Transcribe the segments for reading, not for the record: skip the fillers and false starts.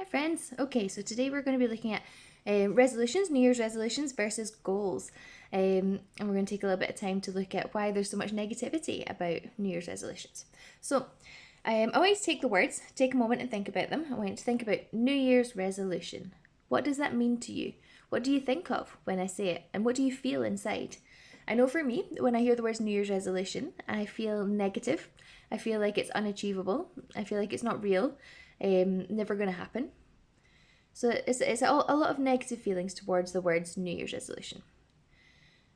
friends. Okay, so today we're going to be looking at resolutions, New Year's resolutions versus goals. And we're going to take a little bit of time to look at why there's so much negativity about New Year's resolutions. So I always take the words, take a moment and think about them. I want you to think about New Year's resolution. What does that mean to you? What do you think of when I say it? And what do you feel inside? I know for me, when I hear the words New Year's resolution, I feel negative. I feel like it's unachievable. I feel like it's not real. Never going to happen. So it's a lot of negative feelings towards the words New Year's resolution.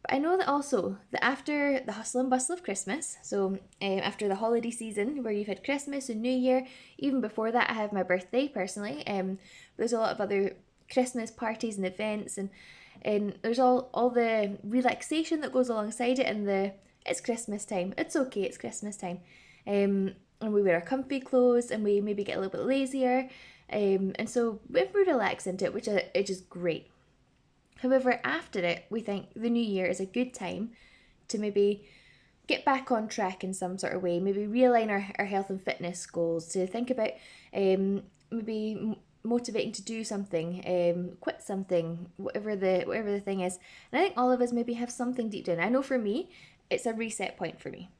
But I know that also that after the hustle and bustle of Christmas, so after the holiday season where you've had Christmas and New Year, even before that I have my birthday personally, there's a lot of other Christmas parties and events and there's all the relaxation that goes alongside it and it's Christmas time, it's okay, it's Christmas time. And we wear our comfy clothes and we maybe get a little bit lazier. And so we relax into it, which is great. However, after it, we think the new year is a good time to maybe get back on track in some sort of way, maybe realign our health and fitness goals, to think about maybe motivating to do something, quit something, whatever the thing is. And I think all of us maybe have something deep down. I know for me, it's a reset point for me.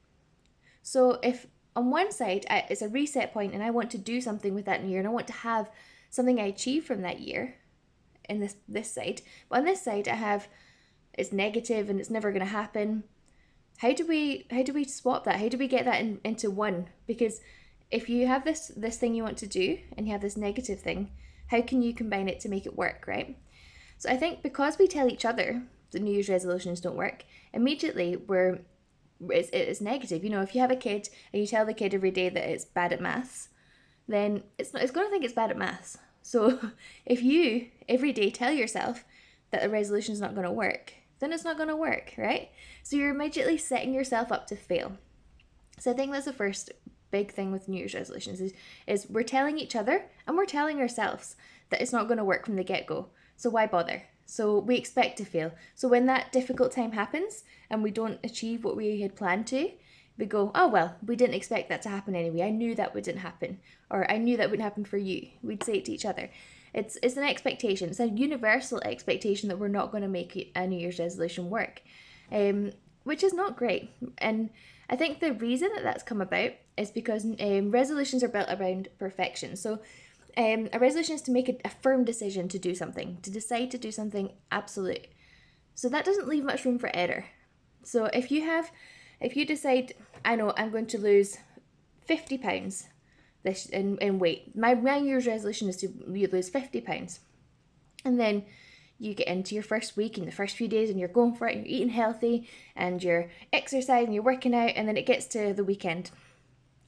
So if on one side it's a reset point and I want to do something with that new year and I want to have something I achieve from that year in this side, but on this side I have it's negative and it's never going to happen. How do we swap that? How do we get that into one? Because if you have this thing you want to do and you have this negative thing, how can you combine it to make it work, right? So I think because we tell each other that New Year's resolutions don't work, immediately it's negative. You know, if you have a kid and you tell the kid every day that it's bad at maths, then it's going to think it's bad at maths. So if you every day tell yourself that the resolution is not going to work, then it's not going to work, right? So you're immediately setting yourself up to fail. So I think that's the first big thing with New Year's resolutions is we're telling each other and we're telling ourselves that it's not going to work from the get-go. So why bother? So we expect to fail. So when that difficult time happens and we don't achieve what we had planned to, we go, oh, well, we didn't expect that to happen anyway. I knew that wouldn't happen. Or I knew that wouldn't happen for you. We'd say it to each other. It's an expectation. It's a universal expectation that we're not going to make a New Year's resolution work, which is not great. And I think the reason that that's come about is because resolutions are built around perfection. So a resolution is to make a firm decision to do something, to decide to do something absolute. So that doesn't leave much room for error. So if you decide, I know I'm going to lose 50 pounds in weight. My New Year's resolution is to lose 50 pounds. And then you get into your first week and the first few days and you're going for it and you're eating healthy and you're exercising, you're working out, and then it gets to the weekend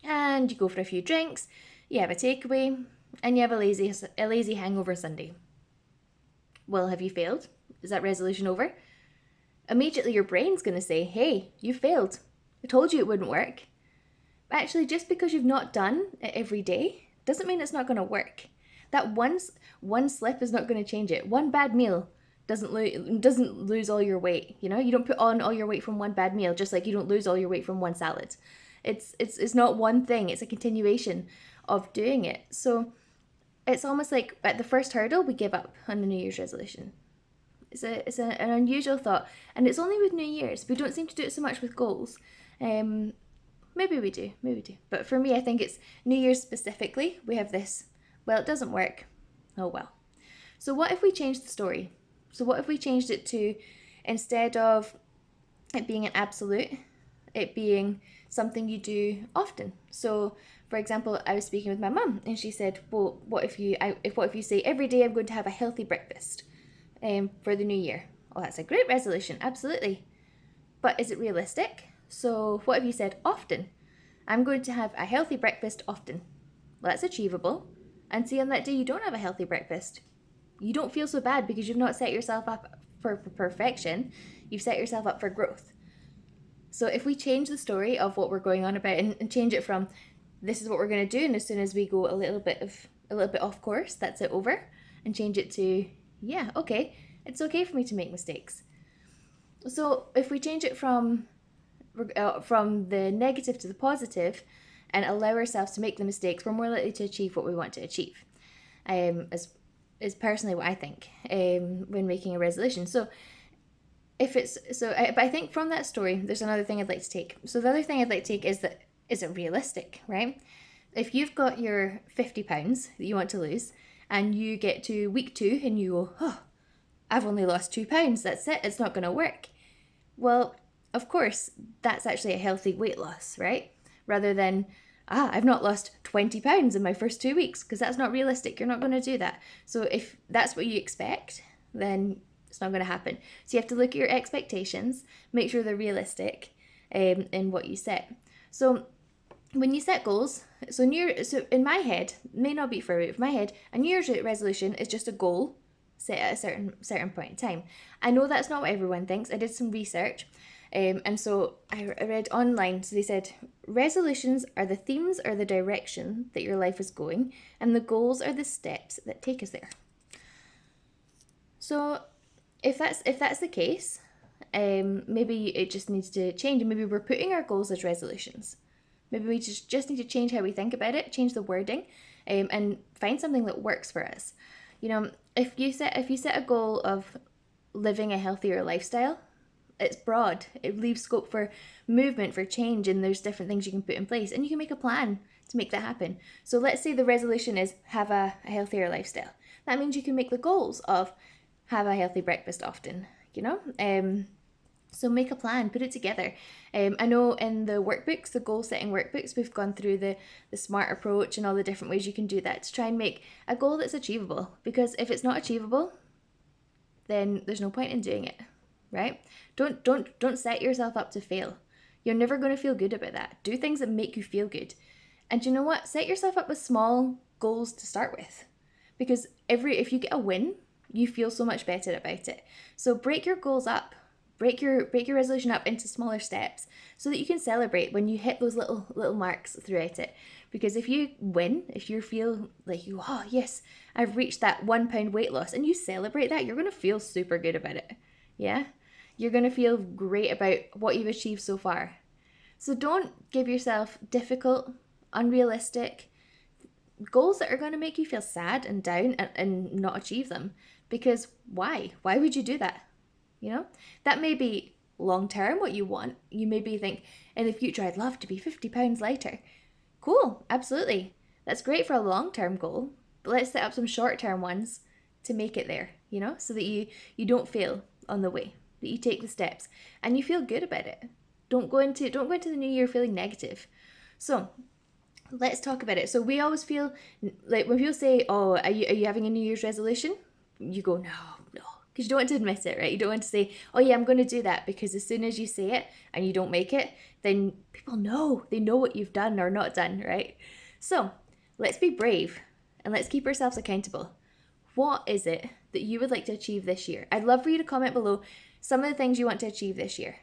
and you go for a few drinks, you have a takeaway, and you have a lazy hangover Sunday. Well, have you failed? Is that resolution over? Immediately your brain's going to say, hey, you failed. I told you it wouldn't work. But actually, just because you've not done it every day doesn't mean it's not going to work. That one slip is not going to change it. One bad meal doesn't lose all your weight. You know, you don't put on all your weight from one bad meal, just like you don't lose all your weight from one salad. It's not one thing. It's a continuation of doing it. So it's almost like at the first hurdle, we give up on the New Year's resolution. It's an unusual thought, and it's only with New Year's. We don't seem to do it so much with goals. Maybe we do. But for me, I think it's New Year's specifically. We have this, well, it doesn't work. Oh well. So what if we changed the story? So what if we changed it to, instead of it being an absolute, it being something you do often? So for example, I was speaking with my mum and she said, well, what if you say every day I'm going to have a healthy breakfast for the new year? Well, that's a great resolution, absolutely. But is it realistic? So what if you said often? I'm going to have a healthy breakfast often. Well, that's achievable. And see, on that day you don't have a healthy breakfast, you don't feel so bad because you've not set yourself up for perfection. You've set yourself up for growth. So if we change the story of what we're going on about and change it from this is what we're going to do, and as soon as we go a little bit off course, that's it, over, and change it to, yeah, okay, it's okay for me to make mistakes. So if we change it from the negative to the positive and allow ourselves to make the mistakes, we're more likely to achieve what we want to achieve. is personally what I think when making a resolution. So if it's but I think from that story, there's another thing I'd like to take. So the other thing I'd like to take is that, is it realistic, right? If you've got your £50 that you want to lose, and you get to week 2 and you go, oh, I've only lost £2. That's it. It's not going to work. Well, of course, that's actually a healthy weight loss, right? Rather than, I've not lost £20 in my first 2 weeks, because that's not realistic. You're not going to do that. So if that's what you expect, then it's not going to happen. So you have to look at your expectations, make sure they're realistic in what you set. So when you set goals, so in my head, may not be for everybody, but in my head, a New Year's resolution is just a goal set at a certain point in time. I know that's not what everyone thinks. I did some research, and so I read online. So they said resolutions are the themes or the direction that your life is going, and the goals are the steps that take us there. So if that's the case, maybe it just needs to change, and maybe we're putting our goals as resolutions. Maybe we just need to change how we think about it, change the wording, and find something that works for us. You know, if you set a goal of living a healthier lifestyle, it's broad. It leaves scope for movement, for change, and there's different things you can put in place, and you can make a plan to make that happen. So let's say the resolution is have a healthier lifestyle. That means you can make the goals of have a healthy breakfast often, you know? So make a plan, put it together. I know in the workbooks, the goal setting workbooks, we've gone through the SMART approach and all the different ways you can do that to try and make a goal that's achievable. Because if it's not achievable, then there's no point in doing it, right? Don't set yourself up to fail. You're never going to feel good about that. Do things that make you feel good. And you know what? Set yourself up with small goals to start with. Because if you get a win, you feel so much better about it. So break your goals up. Break your resolution up into smaller steps so that you can celebrate when you hit those little marks throughout it. Because if you win, if you feel like oh yes, I've reached that £1 weight loss, and you celebrate that, you're going to feel super good about it. Yeah? You're going to feel great about what you've achieved so far. So don't give yourself difficult, unrealistic goals that are going to make you feel sad and down and not achieve them. Because why? Why would you do that? You know, that may be long term what you want. You maybe think in the future, I'd love to be £50 lighter. Cool, absolutely. That's great for a long term goal, but let's set up some short term ones to make it there, you know, so that you don't fail on the way, that you take the steps and you feel good about it. Don't go into the new year feeling negative. So let's talk about it. So we always feel like when people say, oh, are you having a New Year's resolution? You go, no. Because you don't want to admit it, right? You don't want to say, oh yeah, I'm going to do that, because as soon as you say it and you don't make it, then people know. They know what you've done or not done, right? So let's be brave and let's keep ourselves accountable. What is it that you would like to achieve this year? I'd love for you to comment below some of the things you want to achieve this year.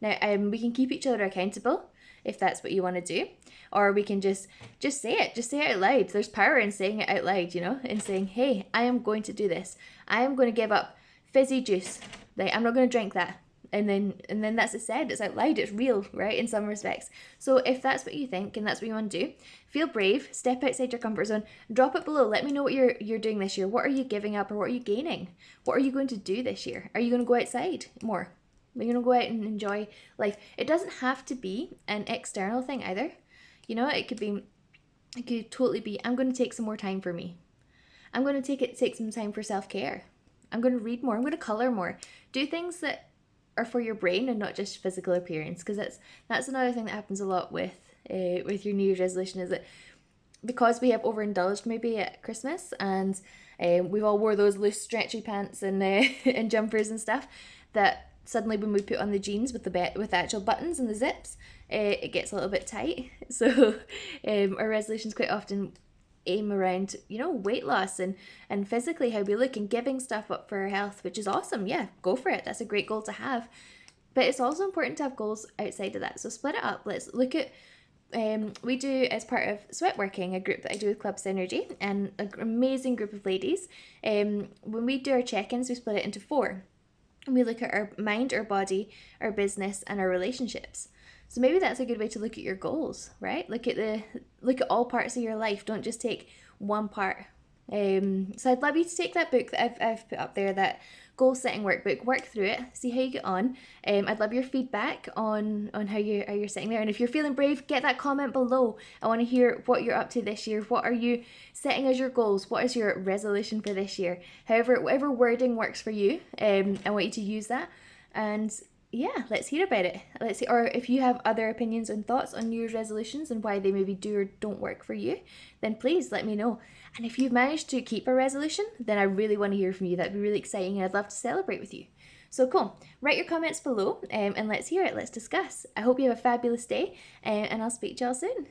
Now, we can keep each other accountable if that's what you want to do, or we can just say it. Just say it out loud. There's power in saying it out loud, you know, in saying, hey, I am going to do this. I am going to give up fizzy juice. Like, I'm not going to drink that. And then that's it said. It's out loud. It's real, right? In some respects. So if that's what you think and that's what you want to do, feel brave. Step outside your comfort zone. Drop it below. Let me know what you're doing this year. What are you giving up, or what are you gaining? What are you going to do this year? Are you going to go outside more? Are you going to go out and enjoy life? It doesn't have to be an external thing either. You know, it could totally be, I'm going to take some more time for me. I'm going to take some time for self-care. I'm going to read more. I'm going to color more. Do things that are for your brain and not just physical appearance, because that's another thing that happens a lot with your New Year's resolution, is that because we have overindulged maybe at Christmas, and we've all wore those loose stretchy pants and and jumpers and stuff, that suddenly when we put on the jeans with the actual buttons and the zips, it gets a little bit tight. So our resolutions quite often aim around, you know, weight loss and physically how we look and giving stuff up for our health, which is awesome. Yeah, go for it. That's a great goal to have. But it's also important to have goals outside of that. So split it up. Let's look at, we do, as part of Sweat Working, a group that I do with Club Synergy, and an amazing group of ladies. When we do our check-ins, we split it into 4. And we look at our mind, our body, our business, and our relationships. So maybe that's a good way to look at your goals, right? Look at all parts of your life. Don't just take one part So I'd love you to take that book that I've put up there, that goal setting workbook, work through it, see how you get on. I'd love your feedback on how you're sitting there, and if you're feeling brave, get that comment below. I want to hear what you're up to this year. What are you setting as your goals? What is your resolution for this year? However, whatever wording works for you, I want you to use that. And yeah, let's hear about it. Let's see, or if you have other opinions and thoughts on New Year's resolutions and why they maybe do or don't work for you, then please let me know. And if you've managed to keep a resolution, then I really want to hear from you. That'd be really exciting, and I'd love to celebrate with you. So cool. Write your comments below, and let's hear it. Let's discuss. I hope you have a fabulous day, and I'll speak to y'all soon.